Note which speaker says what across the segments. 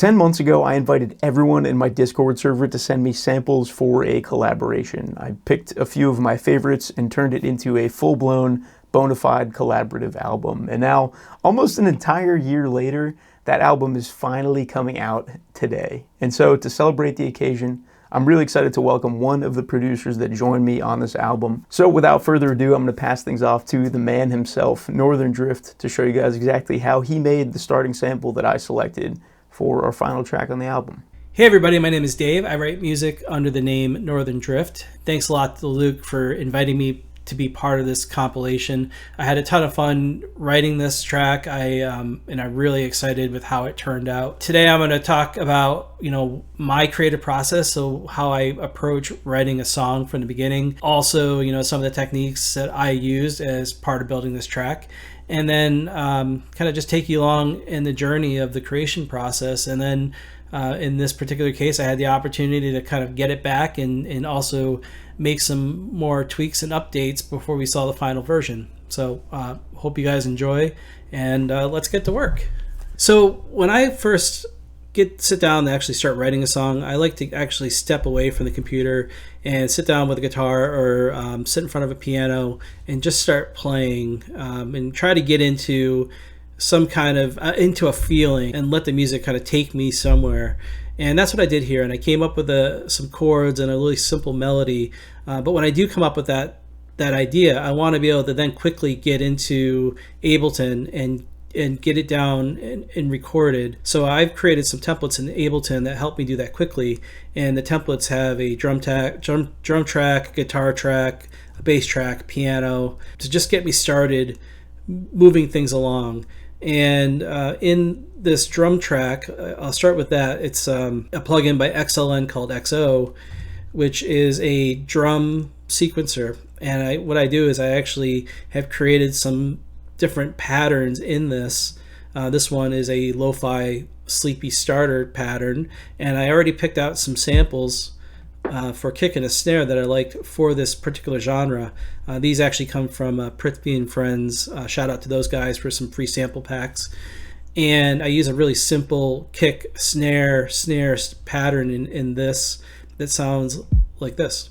Speaker 1: 10 months ago, I invited everyone in my Discord server to send me samples for a collaboration. I picked a few of my favorites and turned it into a full-blown, bona fide collaborative album. And now, almost an entire year later, that album is finally coming out today. And so, to celebrate the occasion, I'm really excited to welcome one of the producers that joined me on this album. So without further ado, I'm going to pass things off to the man himself, Northern Drift, to show you guys exactly how he made the starting sample that I selected for our final track on the album.
Speaker 2: Hey everybody, my name is Dave. I write music under the name Northern Drift. Thanks a lot to Luke for inviting me to be part of this compilation. I had a ton of fun writing this track. I'm really excited with how it turned out. Today I'm going to talk about, my creative process, so how I approach writing a song from the beginning. Also, some of the techniques that I used as part of building this track. And then kind of just take you along in the journey of the creation process. And then in this particular case, I had the opportunity to kind of get it back and also make some more tweaks and updates before we saw the final version. So hope you guys enjoy, and let's get to work. So when I first sit down to actually start writing a song, I like to actually step away from the computer and sit down with a guitar or sit in front of a piano and just start playing and try to get into some kind of into a feeling and let the music kind of take me somewhere. And that's what I did here. And I came up with some chords and a really simple melody. But when I do come up with that idea, I want to be able to then quickly get into Ableton and get it down and recorded. So I've created some templates in Ableton that help me do that quickly. And the templates have a drum track, guitar track, a bass track, piano, to just get me started moving things along. And in this drum track, I'll start with that. It's a plugin by XLN called XO, which is a drum sequencer. And what I do is I actually have created some different patterns in this. This one is a lo-fi sleepy starter pattern, and I already picked out some samples for kick and a snare that I liked for this particular genre. These actually come from Prithvi and Friends. Shout out to those guys for some free sample packs. And I use a really simple kick, snare pattern in this that sounds like this.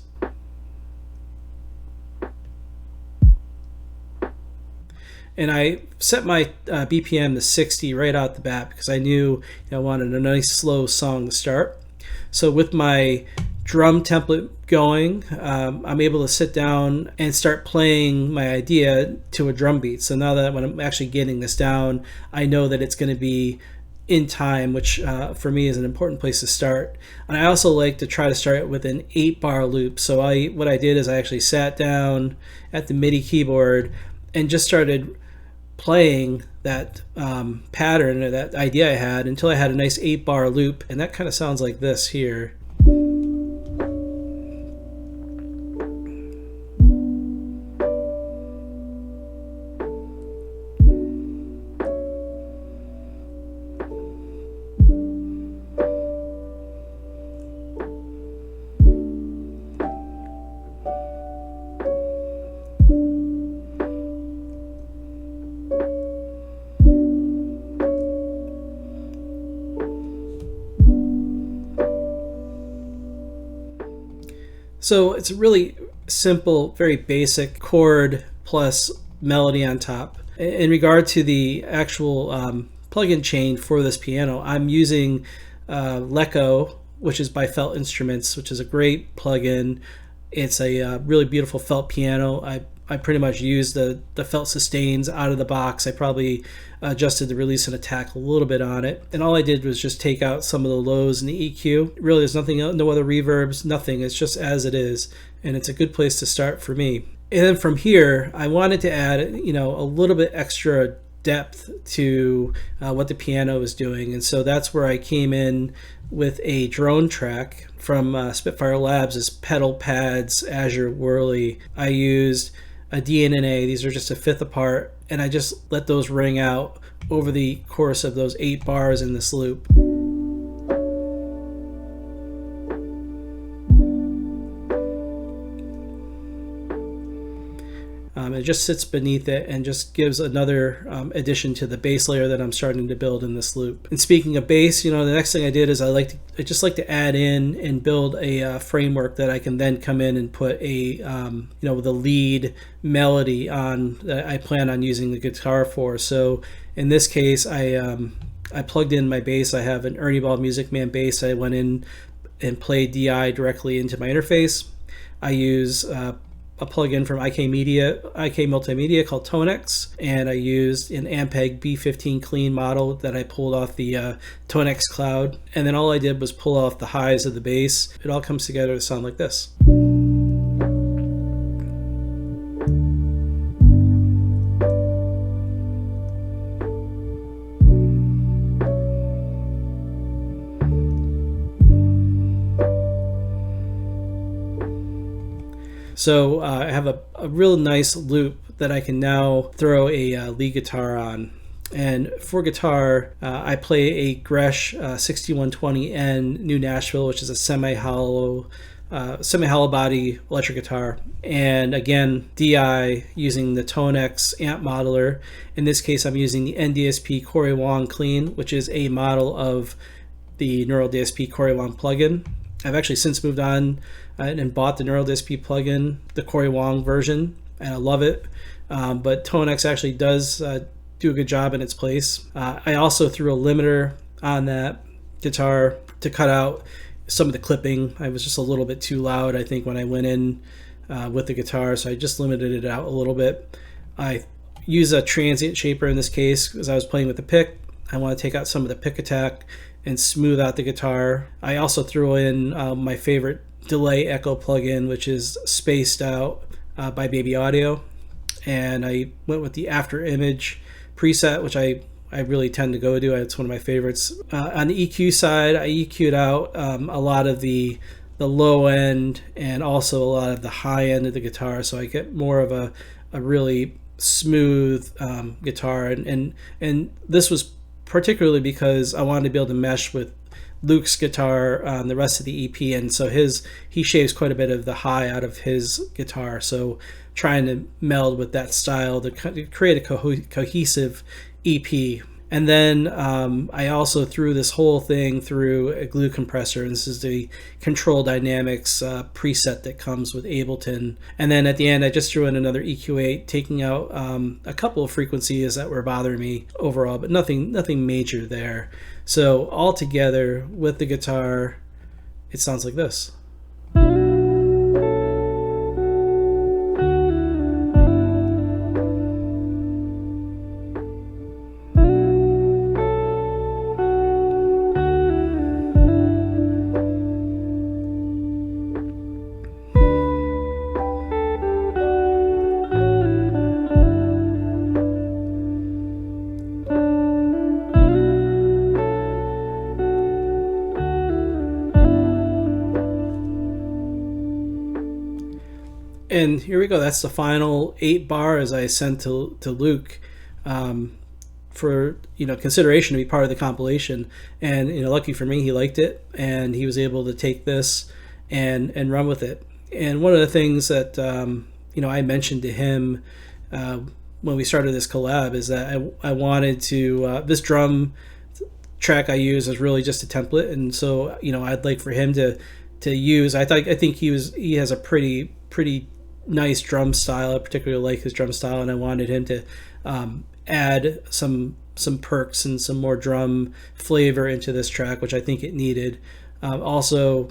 Speaker 2: And I set my BPM to 60 right out the bat because I knew I wanted a nice slow song to start. So with my drum template going, I'm able to sit down and start playing my idea to a drum beat. So now that when I'm actually getting this down, I know that it's going to be in time, which for me is an important place to start. And I also like to try to start with an 8-bar loop. So what I did is I actually sat down at the MIDI keyboard and just started playing that pattern or that idea I had until I had a nice 8-bar loop. And that kind of sounds like this here. So it's a really simple, very basic chord plus melody on top. In regard to the actual plugin chain for this piano, I'm using Leco, which is by Felt Instruments, which is a great plugin. It's a really beautiful felt piano. I pretty much used the felt sustains out of the box. I probably adjusted the release and attack a little bit on it. And all I did was just take out some of the lows in the EQ. Really, there's nothing, no other reverbs, nothing. It's just as it is. And it's a good place to start for me. And then from here, I wanted to add, a little bit extra depth to what the piano is doing. And so that's where I came in with a drone track from Spitfire Labs' Pedal Pads Azure Whirly. I used a D and an A. These are just a fifth apart, and I just let those ring out over the course of those 8 bars in this loop. it just sits beneath it and just gives another addition to the bass layer that I'm starting to build in this loop. And speaking of bass, the next thing I did is I just like to add in and build a framework that I can then come in and put a the lead melody on that I plan on using the guitar for. So in this case, I plugged in my bass. I have an Ernie Ball Music Man bass. I went in and played DI directly into my interface. I use a plugin from IK Multimedia called Tonex, and I used an Ampeg B15 clean model that I pulled off the Tonex cloud. And then all I did was pull off the highs of the bass. It all comes together to sound like this. So I have a real nice loop that I can now throw a lead guitar on. And for guitar, I play a Gresh 6120N New Nashville, which is a semi-hollow body electric guitar. And again, DI using the Tonex amp modeler. In this case, I'm using the NDSP Corey Wong Clean, which is a model of the Neural DSP Corey Wong plugin. I've actually since moved on and bought the Neural DSP plugin, the Corey Wong version, and I love it. But Tonex actually does do a good job in its place. I also threw a limiter on that guitar to cut out some of the clipping. I was just a little bit too loud, I think, when I went in with the guitar, so I just limited it out a little bit. I use a transient shaper in this case because I was playing with the pick. I want to take out some of the pick attack and smooth out the guitar. I also threw in my favorite delay echo plugin, which is Spaced Out by Baby Audio. And I went with the After Image preset, which I really tend to go to. It's one of my favorites. On the EQ side, I EQ'd out a lot of the low end and also a lot of the high end of the guitar, so I get more of a really smooth guitar. And this was particularly because I wanted to be able to mesh with Luke's guitar on the rest of the EP, and so he shaves quite a bit of the high out of his guitar, so trying to meld with that style to create a cohesive EP. And then I also threw this whole thing through a glue compressor, and this is the Control Dynamics preset that comes with Ableton. And then at the end, I just threw in another EQ8, taking out a couple of frequencies that were bothering me overall, but nothing major there. So all together with the guitar, it sounds like this. And here we go. That's the final 8 bars I sent to Luke for consideration to be part of the compilation. And lucky for me, he liked it, and he was able to take this and run with it. And one of the things that I mentioned to him when we started this collab is that I wanted to this drum track I use is really just a template, and so I'd like for him to use. I think he has a pretty nice drum style. I particularly like his drum style, and I wanted him to add some perks and some more drum flavor into this track, which I think it needed. Also,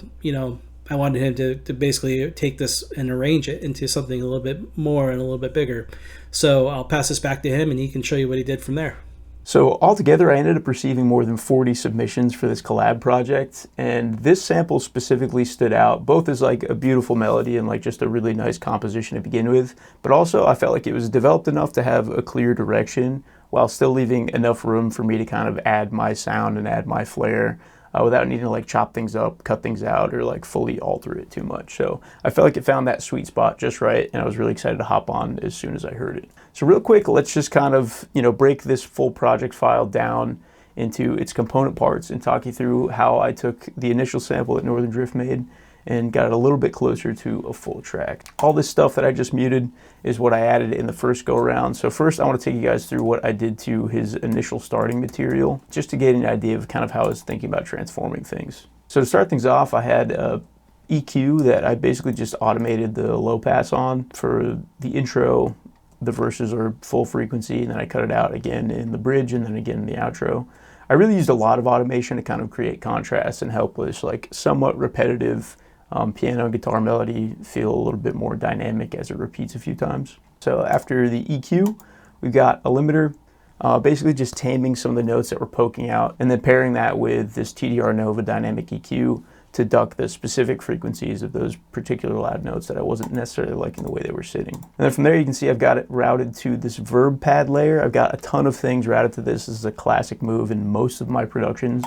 Speaker 2: I wanted him to basically take this and arrange it into something a little bit more and a little bit bigger. So I'll pass this back to him, and he can show you what he did from there.
Speaker 1: So altogether, I ended up receiving more than 40 submissions for this collab project, and this sample specifically stood out, both as like a beautiful melody and like just a really nice composition to begin with, but also I felt like it was developed enough to have a clear direction while still leaving enough room for me to kind of add my sound and add my flair without needing to like chop things up, cut things out, or like fully alter it too much. So I felt like it found that sweet spot just right, and I was really excited to hop on as soon as I heard it. So real quick, let's just kind of, break this full project file down into its component parts and talk you through how I took the initial sample that Northern Drift made and got it a little bit closer to a full track. All this stuff that I just muted is what I added in the first go around. So first I want to take you guys through what I did to his initial starting material, just to get an idea of kind of how I was thinking about transforming things. So to start things off, I had a EQ that I basically just automated the low pass on. For the intro, the verses are full frequency, and then I cut it out again in the bridge and then again in the outro. I really used a lot of automation to kind of create contrast and help this like somewhat repetitive piano and guitar melody feel a little bit more dynamic as it repeats a few times. So after the EQ, we've got a limiter, basically just taming some of the notes that were poking out, and then pairing that with this TDR Nova dynamic EQ to duck the specific frequencies of those particular loud notes that I wasn't necessarily liking the way they were sitting. And then from there you can see I've got it routed to this verb pad layer. I've got a ton of things routed to this. This is a classic move in most of my productions,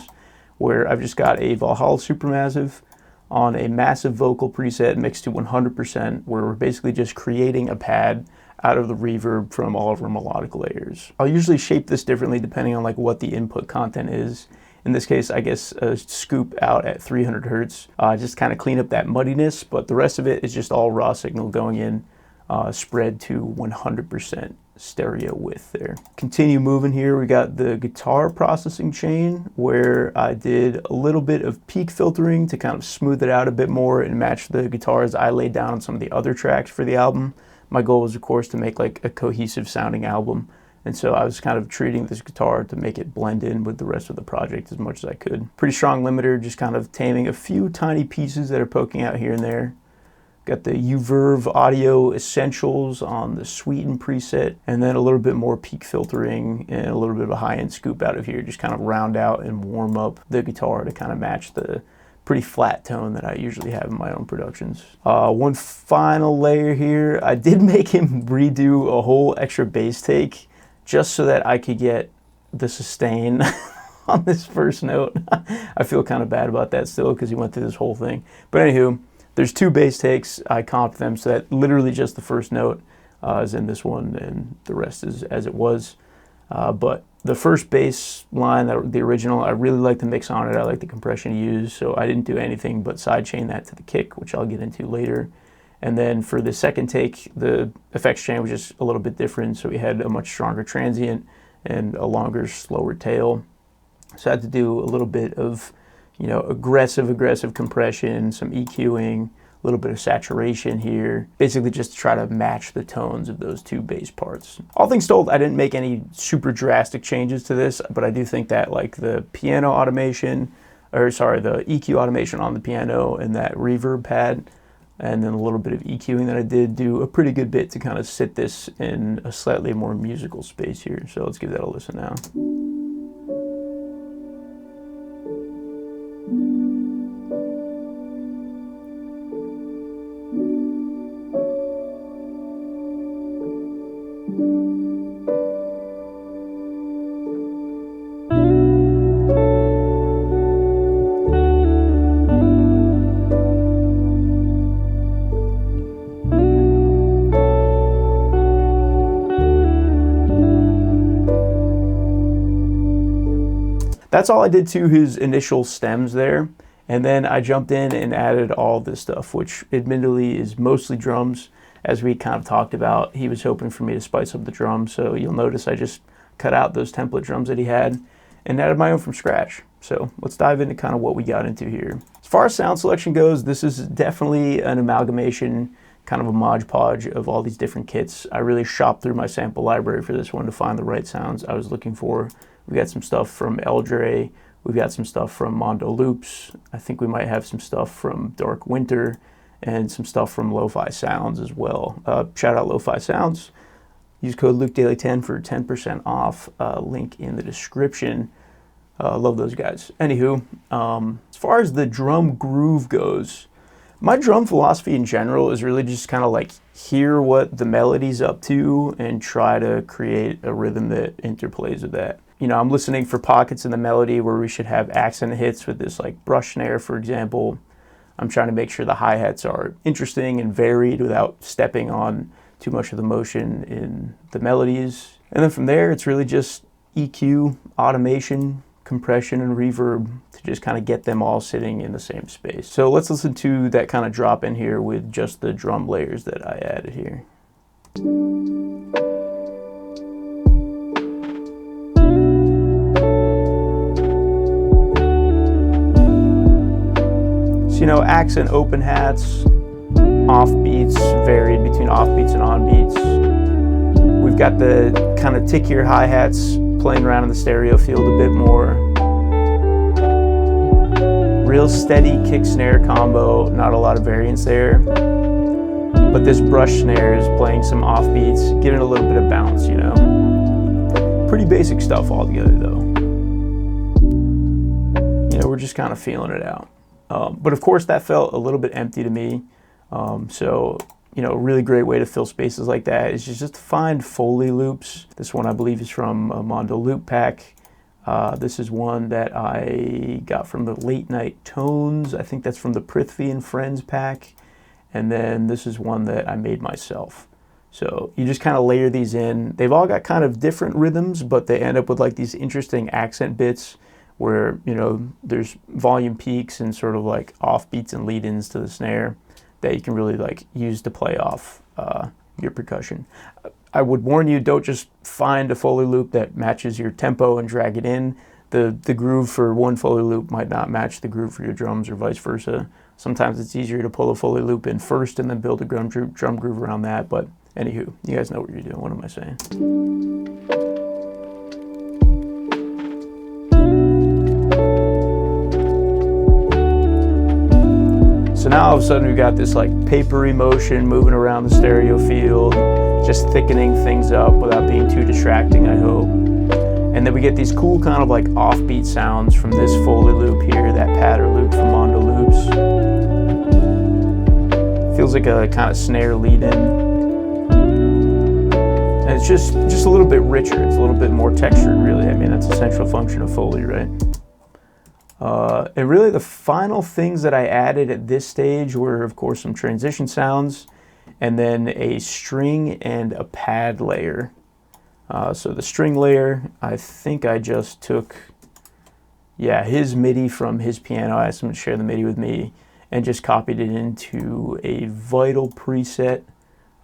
Speaker 1: where I've just got a Valhalla Supermassive on a massive vocal preset mixed to 100%, where we're basically just creating a pad out of the reverb from all of our melodic layers. I'll usually shape this differently depending on like what the input content is. In this case, I guess a scoop out at 300 hertz, just kind of clean up that muddiness, but the rest of it is just all raw signal going in, spread to 100% stereo width there. Continue moving here, we got the guitar processing chain, where I did a little bit of peak filtering to kind of smooth it out a bit more and match the guitars I laid down on some of the other tracks for the album. My goal was, of course, to make like a cohesive sounding album. And so I was kind of treating this guitar to make it blend in with the rest of the project as much as I could. Pretty strong limiter, just kind of taming a few tiny pieces that are poking out here and there. Got the Uverve Audio Essentials on the Sweeten preset, and then a little bit more peak filtering and a little bit of a high-end scoop out of here, just kind of round out and warm up the guitar to kind of match the pretty flat tone that I usually have in my own productions. One final layer here, I did make him redo a whole extra bass take, just so that I could get the sustain on this first note. I feel kind of bad about that still because he went through this whole thing. But anywho, there's two bass takes. I comped them so that literally just the first note is in this one and the rest is as it was. But the first bass line, the original, I really like the mix on it. I like the compression used, so I didn't do anything but sidechain that to the kick, which I'll get into later. And then for the second take, the effects chain was just a little bit different. So we had a much stronger transient and a longer, slower tail. So I had to do a little bit of, you know, aggressive compression, some EQing, a little bit of saturation here, basically just to try to match the tones of those two bass parts. All things told, I didn't make any super drastic changes to this, but I do think that like the piano automation, or sorry, the EQ automation on the piano and that reverb pad, and then a little bit of EQing that I did do a pretty good bit to kind of sit this in a slightly more musical space here. So let's give that a listen now. That's all I did to his initial stems there. And then I jumped in and added all this stuff, which admittedly is mostly drums. As we kind of talked about, he was hoping for me to spice up the drums. So you'll notice I just cut out those template drums that he had and added my own from scratch. So let's dive into kind of what we got into here. As far as sound selection goes, this is definitely an amalgamation, kind of a Mod Podge of all these different kits. I really shopped through my sample library for this one to find the right sounds I was looking for. We got some stuff from Eldre, we've got some stuff from Mondo Loops, I think we might have some stuff from Dark Winter, and some stuff from Lo-Fi Sounds as well. Shout out Lo-Fi Sounds. Use code LukeDaily10 for 10% off, link in the description. Love those guys. Anywho, as far as the drum groove goes, my drum philosophy in general is really just kind of like hear what the melody's up to and try to create a rhythm that interplays with that. You know, I'm listening for pockets in the melody where we should have accent hits with this like brush snare, for example. I'm trying to make sure the hi-hats are interesting and varied without stepping on too much of the motion in the melodies. And then from there, it's really just EQ, automation, compression and reverb to just kind of get them all sitting in the same space. So let's listen to that kind of drop in here with just the drum layers that I added here. So, you know, accent open hats, offbeats, varied between offbeats and onbeats. We've got the kind of tickier hi-hats playing around in the stereo field a bit more. Real steady kick snare combo, not a lot of variance there. But this brush snare is playing some offbeats, giving a little bit of bounce, you know. Pretty basic stuff altogether though. You know, we're just kind of feeling it out. But of course that felt a little bit empty to me. So, you know, a really great way to fill spaces like that is just to find Foley loops. This one I believe is from a Mondo Loop Pack. This is one that I got from the Late Night Tones. I think that's from the Prithvi and Friends pack. And then this is one that I made myself. So you just kind of layer these in. They've all got kind of different rhythms, but they end up with like these interesting accent bits where, you know, there's volume peaks and sort of like offbeats and lead-ins to the snare that you can really like use to play off your percussion. I would warn you, don't just find a Foley loop that matches your tempo and drag it in. The groove for one Foley loop might not match the groove for your drums or vice versa. Sometimes it's easier to pull a Foley loop in first and then build a drum groove around that. But anywho, you guys know what you're doing. What am I saying? So now all of a sudden we've got this like papery motion moving around the stereo field, just thickening things up without being too distracting, I hope. And then we get these cool kind of like offbeat sounds from this Foley loop here, that patter loop from Mondo Loops. Feels like a kind of snare lead-in. And it's just a little bit richer, it's a little bit more textured really. I mean, that's a central function of Foley, right? And really the final things that I added at this stage were, of course, some transition sounds and then a string and a pad layer. So the string layer, I think I just took, his MIDI from his piano. I asked him to share the MIDI with me and just copied it into a Vital preset,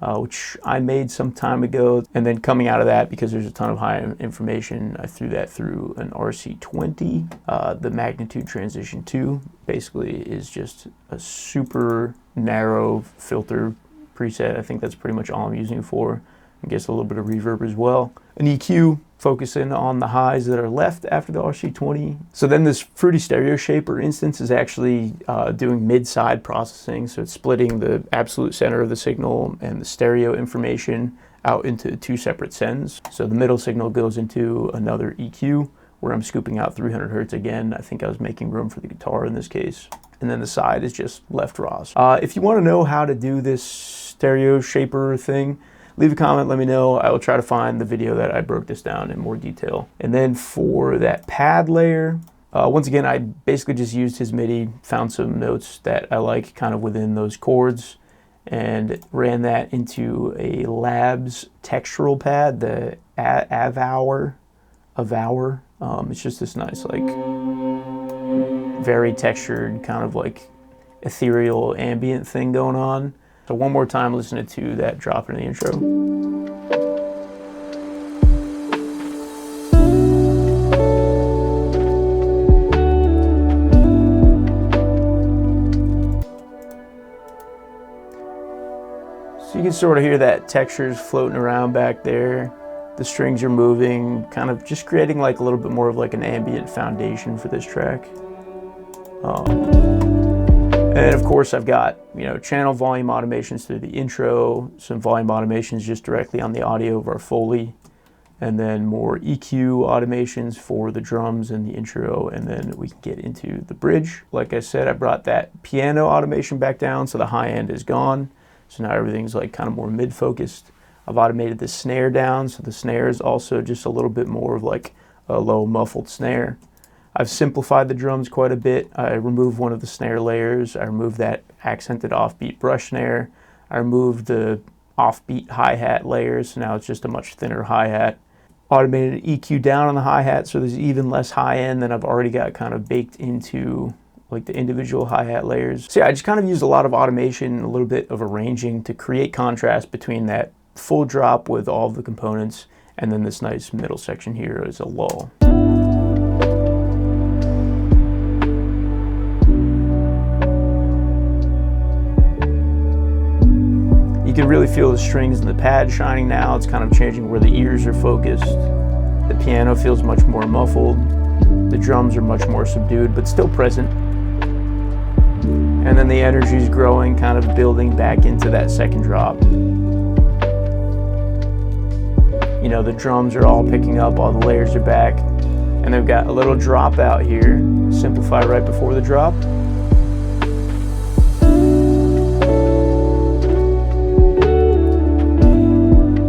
Speaker 1: which I made some time ago. And then coming out of that, because there's a ton of high information, I threw that through an RC20. The Magnitude Transition 2 basically is just a super narrow filter preset. I think that's pretty much all I'm using it for. I guess a little bit of reverb as well. An EQ focusing on the highs that are left after the RC20. So then this Fruity Stereo Shaper instance is actually doing mid-side processing. So it's splitting the absolute center of the signal and the stereo information out into two separate sends. So the middle signal goes into another EQ where I'm scooping out 300 hertz again. I think I was making room for the guitar in this case. And then the side is just left raws. If you want to know how to do this stereo shaper thing, leave a comment, let me know. I will try to find the video that I broke this down in more detail. And then for that pad layer, once again, I basically just used his MIDI, found some notes that I like kind of within those chords, and ran that into a Labs textural pad, the Avour. It's just this nice, like, very textured, kind of like ethereal ambient thing going on. So one more time, listen to that drop in the intro. So you can sort of hear that textures floating around back there. The strings are moving, kind of just creating like a little bit more of like an ambient foundation for this track. And of course I've got, you know, channel volume automations through the intro, some volume automations just directly on the audio of our Foley, and then more EQ automations for the drums and the intro, and then we can get into the bridge. Like I said, I brought that piano automation back down, so the high end is gone. So now everything's like kind of more mid-focused. I've automated the snare down, so the snare is also just a little bit more of like a low muffled snare. I've simplified the drums quite a bit. I removed one of the snare layers. I removed that accented offbeat brush snare. I removed the offbeat hi-hat layers, so now it's just a much thinner hi-hat. automated EQ down on the hi-hat, so there's even less high end than I've already got kind of baked into like the individual hi-hat layers. So yeah, I just kind of used a lot of automation, a little bit of arranging to create contrast between that full drop with all of the components and then this nice middle section here is a lull. You can really feel the strings and the pad shining now. It's kind of changing where the ears are focused. The piano feels much more muffled. The drums are much more subdued, but still present. And then the energy is growing, kind of building back into that second drop. You know, the drums are all picking up, all the layers are back, and they've got a little drop out here. Simplify right before the drop.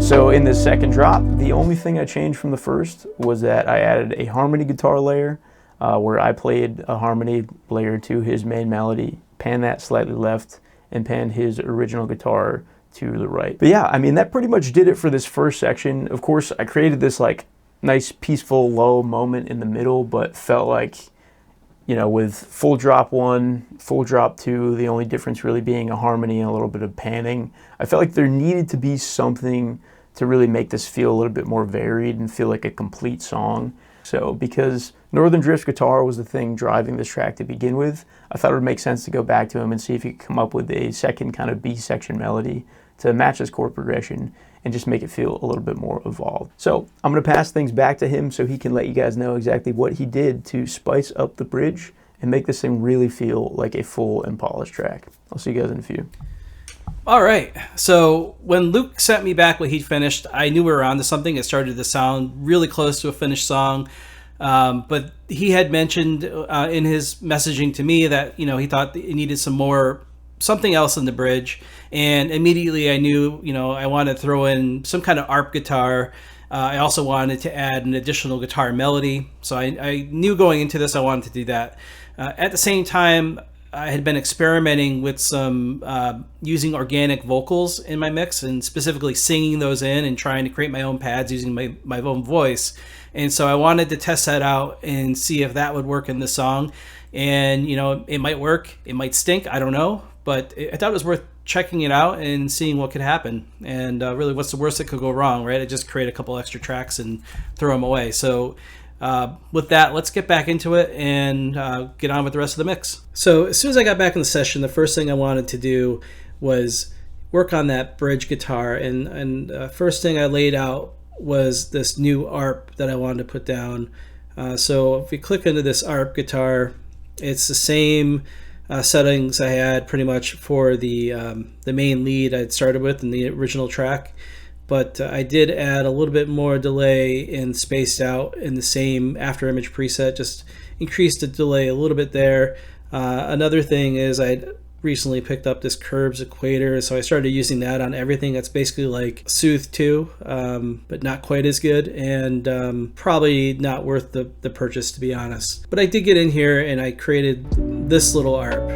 Speaker 1: So in this second drop, the only thing I changed from the first was that I added a harmony guitar layer where I played a harmony layer to his main melody, panned that slightly left, and panned his original guitar to the right. But yeah, I mean, that pretty much did it for this first section. Of course, I created this like nice peaceful low moment in the middle, but felt like, you know, with full drop 1, full drop 2, the only difference really being a harmony and a little bit of panning, I felt like there needed to be something to really make this feel a little bit more varied and feel like a complete song. So because Northern Drift's guitar was the thing driving this track to begin with, I thought it would make sense to go back to him and see if he could come up with a second kind of B section melody to match this chord progression and just make it feel a little bit more evolved. So I'm going to pass things back to him so he can let you guys know exactly what he did to spice up the bridge and make this thing really feel like a full and polished track. I'll see you guys in a few.
Speaker 2: All right. So when Luke sent me back what he'd finished, I knew we were onto something. It started to sound really close to a finished song. But he had mentioned in his messaging to me that, you know, he thought it needed something else in the bridge. And immediately I knew, you know, I wanted to throw in some kind of ARP guitar. I also wanted to add an additional guitar melody. So I knew going into this I wanted to do that. At the same time, I had been experimenting with some using organic vocals in my mix and specifically singing those in and trying to create my own pads using my own voice. And so I wanted to test that out and see if that would work in the song. And, you know, it might work, it might stink, I don't know. But I thought it was worth checking it out and seeing what could happen. And really, what's the worst that could go wrong, right? I just create a couple extra tracks and throw them away. So with that, let's get back into it and get on with the rest of the mix. So as soon as I got back in the session, the first thing I wanted to do was work on that bridge guitar. And first thing I laid out was this new ARP that I wanted to put down. So if we click into this ARP guitar, it's the same settings I had pretty much for the main lead I'd started with in the original track. But I did add a little bit more delay and spaced out in the same after image preset, just increased the delay a little bit there. Another thing is I'd recently picked up this Curbs equator, so I started using that on everything. That's basically like Sooth 2, but not quite as good, and probably not worth the purchase, to be honest. But I did get in here and I created this little ARP.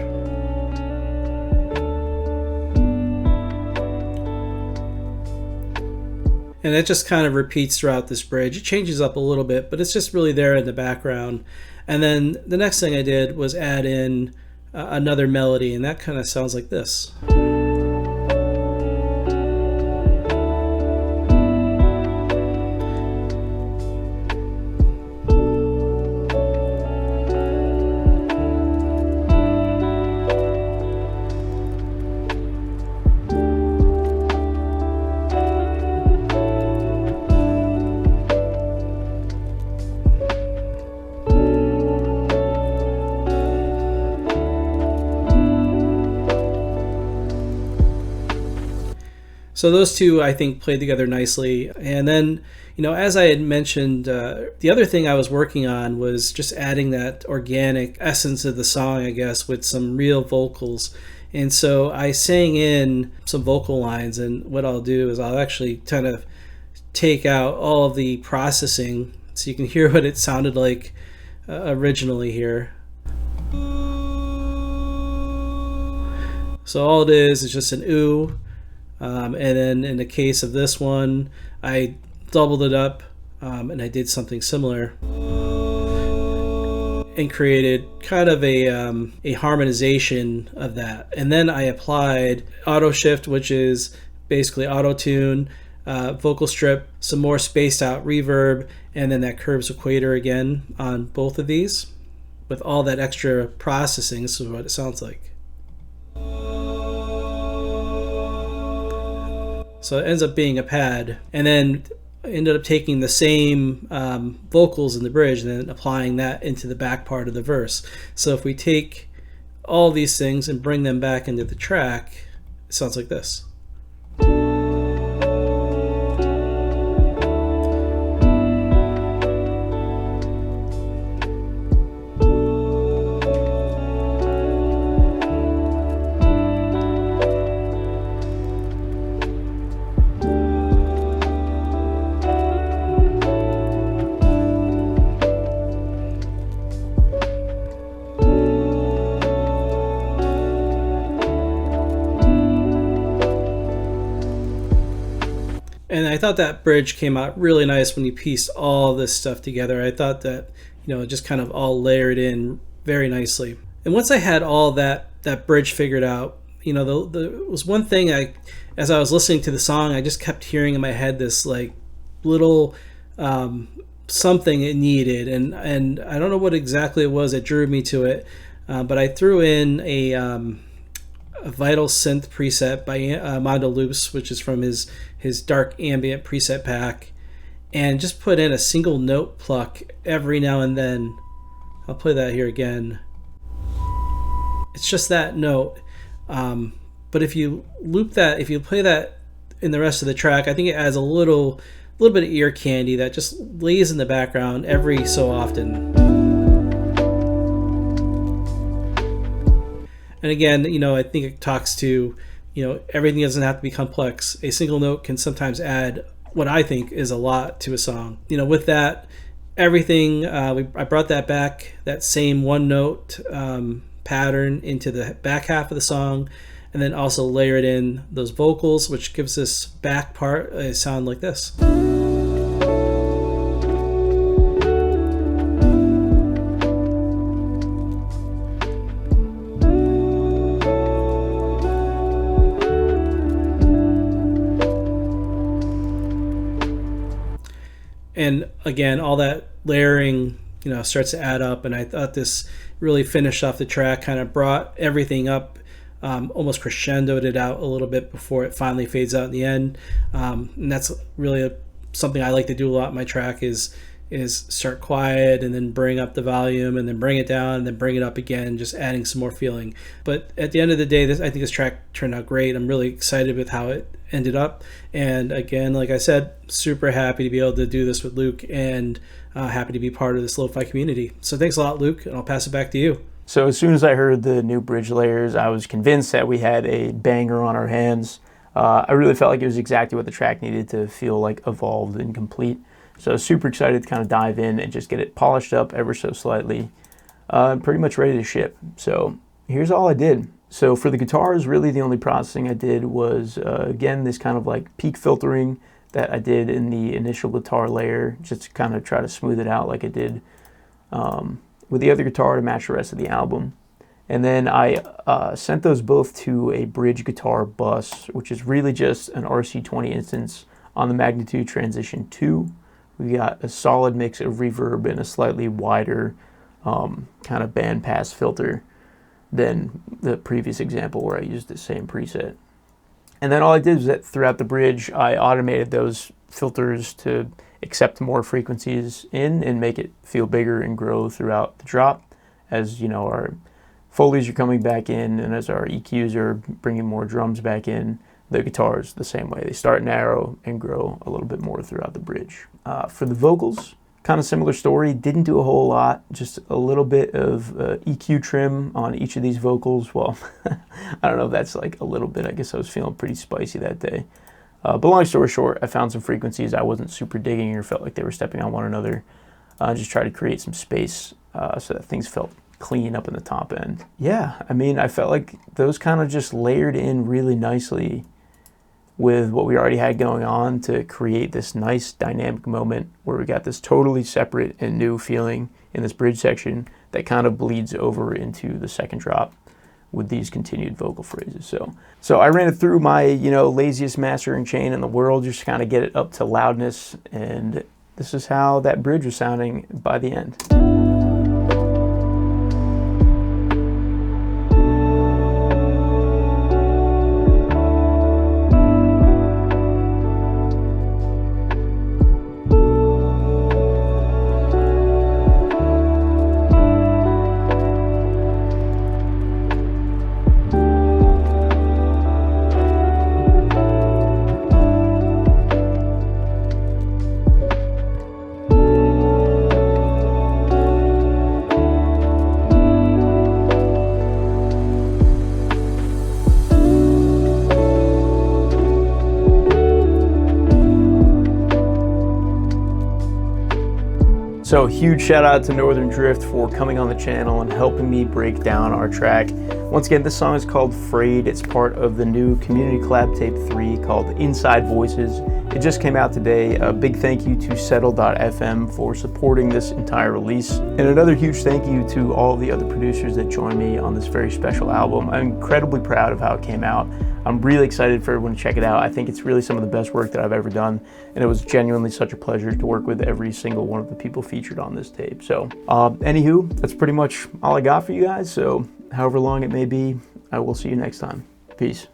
Speaker 2: And it just kind of repeats throughout this bridge. It changes up a little bit, but it's just really there in the background. And then the next thing I did was add in another melody, and that kind of sounds like this. So those two, I think, played together nicely. And then, you know, as I had mentioned, the other thing I was working on was just adding that organic essence of the song, I guess, with some real vocals. And so I sang in some vocal lines, and what I'll do is I'll actually kind of take out all of the processing so you can hear what it sounded like originally here. So all it is just an ooh. And then in the case of this one, I doubled it up and I did something similar and created kind of a harmonization of that. And then I applied auto shift, which is basically auto tune, vocal strip, some more spaced out reverb, and then that curves equator again on both of these with all that extra processing. This is what it sounds like. So it ends up being a pad, and then ended up taking the same vocals in the bridge and then applying that into the back part of the verse. So if we take all these things and bring them back into the track, it sounds like this. And I thought that bridge came out really nice when you pieced all this stuff together. I thought that, it just kind of all layered in very nicely. And once I had all that bridge figured out, there was one thing as I was listening to the song, I just kept hearing in my head this like little something it needed. And I don't know what exactly it was that drew me to it, but I threw in a Vital Synth preset by Mondo Loops, which is from his dark ambient preset pack, and just put in a single note pluck every now and then. I'll play that here again. It's just that note, but if you loop that, if you play that in the rest of the track, I think it adds a little bit of ear candy that just lays in the background every so often. And again, I think it talks to, everything doesn't have to be complex. A single note can sometimes add what I think is a lot to a song. With that, everything, I brought that back, that same one note pattern into the back half of the song, and then also layered in those vocals, which gives this back part a sound like this. And again, all that layering, starts to add up. And I thought this really finished off the track, kind of brought everything up, almost crescendoed it out a little bit before it finally fades out in the end. And that's really something I like to do a lot in my track is start quiet and then bring up the volume and then bring it down and then bring it up again, just adding some more feeling. But at the end of the day, I think this track turned out great. I'm really excited with how it ended up. And again, like I said, super happy to be able to do this with Luke, and happy to be part of this lo-fi community. So thanks a lot, Luke, and I'll pass it back to you.
Speaker 1: So as soon as I heard the new bridge layers, I was convinced that we had a banger on our hands. I really felt like it was exactly what the track needed to feel like evolved and complete. So super excited to kind of dive in and just get it polished up ever so slightly. Pretty much ready to ship. So here's all I did. So for the guitars, really the only processing I did was, again, this kind of like peak filtering that I did in the initial guitar layer, just to kind of try to smooth it out like I did with the other guitar to match the rest of the album. And then I sent those both to a bridge guitar bus, which is really just an RC20 instance on the Magnitude Transition 2. We got a solid mix of reverb and a slightly wider kind of bandpass filter than the previous example where I used the same preset. And then all I did was that throughout the bridge, I automated those filters to accept more frequencies in and make it feel bigger and grow throughout the drop as, our Foleys are coming back in and as our EQs are bringing more drums back in. The guitars the same way. They start narrow and grow a little bit more throughout the bridge. For the vocals, kind of similar story. Didn't do a whole lot, just a little bit of EQ trim on each of these vocals. Well, I don't know if that's like a little bit. I guess I was feeling pretty spicy that day. But long story short, I found some frequencies I wasn't super digging or felt like they were stepping on one another. Just tried to create some space so that things felt clean up in the top end. Yeah, I mean, I felt like those kind of just layered in really nicely with what we already had going on to create this nice dynamic moment where we got this totally separate and new feeling in this bridge section that kind of bleeds over into the second drop with these continued vocal phrases. So I ran it through my, laziest mastering chain in the world, just to kind of get it up to loudness, and this is how that bridge was sounding by the end. So huge shout out to Northern Drift for coming on the channel and helping me break down our track. Once again, this song is called Frayed. It's part of the new Community Collab Tape 3 called Inside Voices. It just came out today. A big thank you to Settle.fm for supporting this entire release. And another huge thank you to all the other producers that joined me on this very special album. I'm incredibly proud of how it came out. I'm really excited for everyone to check it out. I think it's really some of the best work that I've ever done, and it was genuinely such a pleasure to work with every single one of the people featured on this tape. So, anywho, that's pretty much all I got for you guys. So, however long it may be, I will see you next time. Peace.